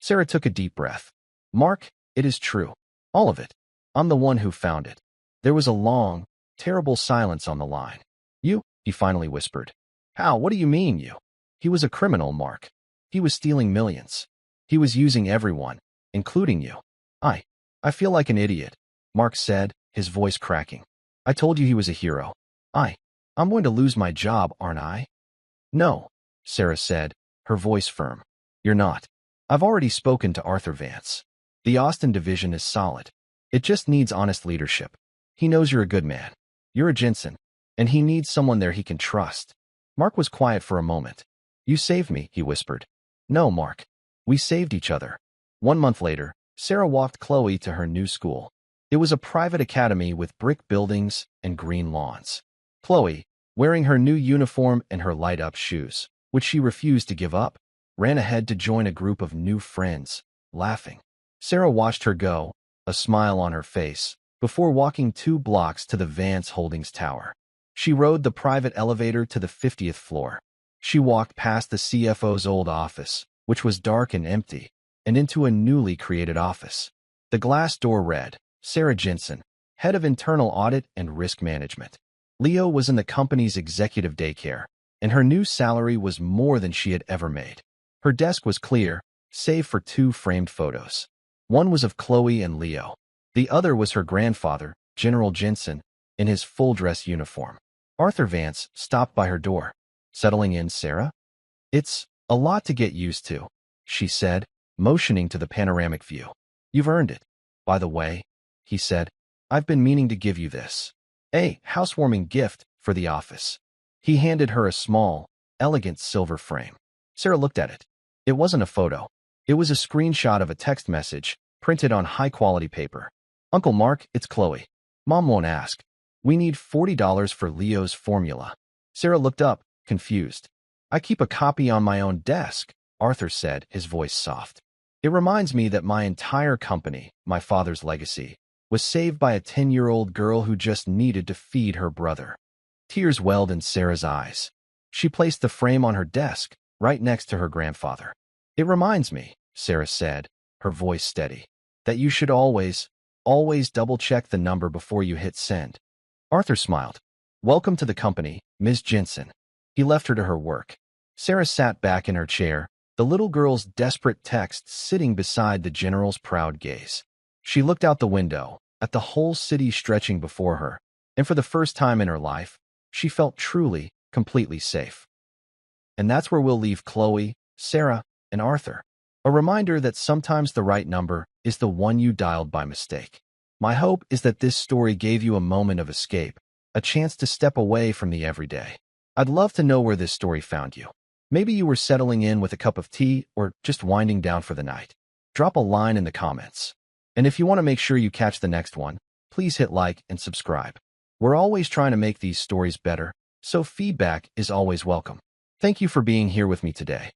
Sarah took a deep breath. Mark, it is true. All of it. I'm the one who found it. There was a long, terrible silence on the line. You, he finally whispered. How? What do you mean, you? He was a criminal, Mark. He was stealing millions. He was using everyone, including you. I, I feel like an idiot, Mark said, his voice cracking. I told you he was a hero. I'm going to lose my job, aren't I? No, Sarah said, her voice firm. You're not. I've already spoken to Arthur Vance. The Austin division is solid. It just needs honest leadership. He knows you're a good man. You're a Jensen, and he needs someone there he can trust. Mark was quiet for a moment. You saved me, he whispered. No, Mark. We saved each other. 1 month later, Sarah walked Chloe to her new school. It was a private academy with brick buildings and green lawns. Chloe, wearing her new uniform and her light-up shoes, which she refused to give up, ran ahead to join a group of new friends, laughing. Sarah watched her go, a smile on her face, before walking 2 blocks to the Vance Holdings Tower. She rode the private elevator to the 50th floor. She walked past the CFO's old office, which was dark and empty, and into a newly created office. The glass door read, Sarah Jensen, Head of Internal Audit and Risk Management. Leo was in the company's executive daycare, and her new salary was more than she had ever made. Her desk was clear, save for 2 framed photos. One was of Chloe and Leo. The other was her grandfather, General Jensen, in his full-dress uniform. Arthur Vance stopped by her door. Settling in, Sarah? It's a lot to get used to, she said, motioning to the panoramic view. You've earned it. By the way, he said, I've been meaning to give you this. A housewarming gift for the office. He handed her a small, elegant silver frame. Sarah looked at it. It wasn't a photo. It was a screenshot of a text message printed on high-quality paper. Uncle Mark, it's Chloe. Mom won't ask. We need $40 for Leo's formula. Sarah looked up, confused. I keep a copy on my own desk, Arthur said, his voice soft. It reminds me that my entire company, my father's legacy, was saved by a 10-year-old girl who just needed to feed her brother. Tears welled in Sarah's eyes. She placed the frame on her desk, right next to her grandfather. It reminds me, Sarah said, her voice steady, that you should always double-check the number before you hit send. Arthur smiled. Welcome to the company, Ms. Jensen. He left her to her work. Sarah sat back in her chair, the little girl's desperate text sitting beside the general's proud gaze. She looked out the window, at the whole city stretching before her, and for the first time in her life, she felt truly, completely safe. And that's where we'll leave Chloe, Sarah, and Arthur. A reminder that sometimes the right number is the one you dialed by mistake. My hope is that this story gave you a moment of escape, a chance to step away from the everyday. I'd love to know where this story found you. Maybe you were settling in with a cup of tea or just winding down for the night. Drop a line in the comments. And if you want to make sure you catch the next one, please hit like and subscribe. We're always trying to make these stories better, so feedback is always welcome. Thank you for being here with me today.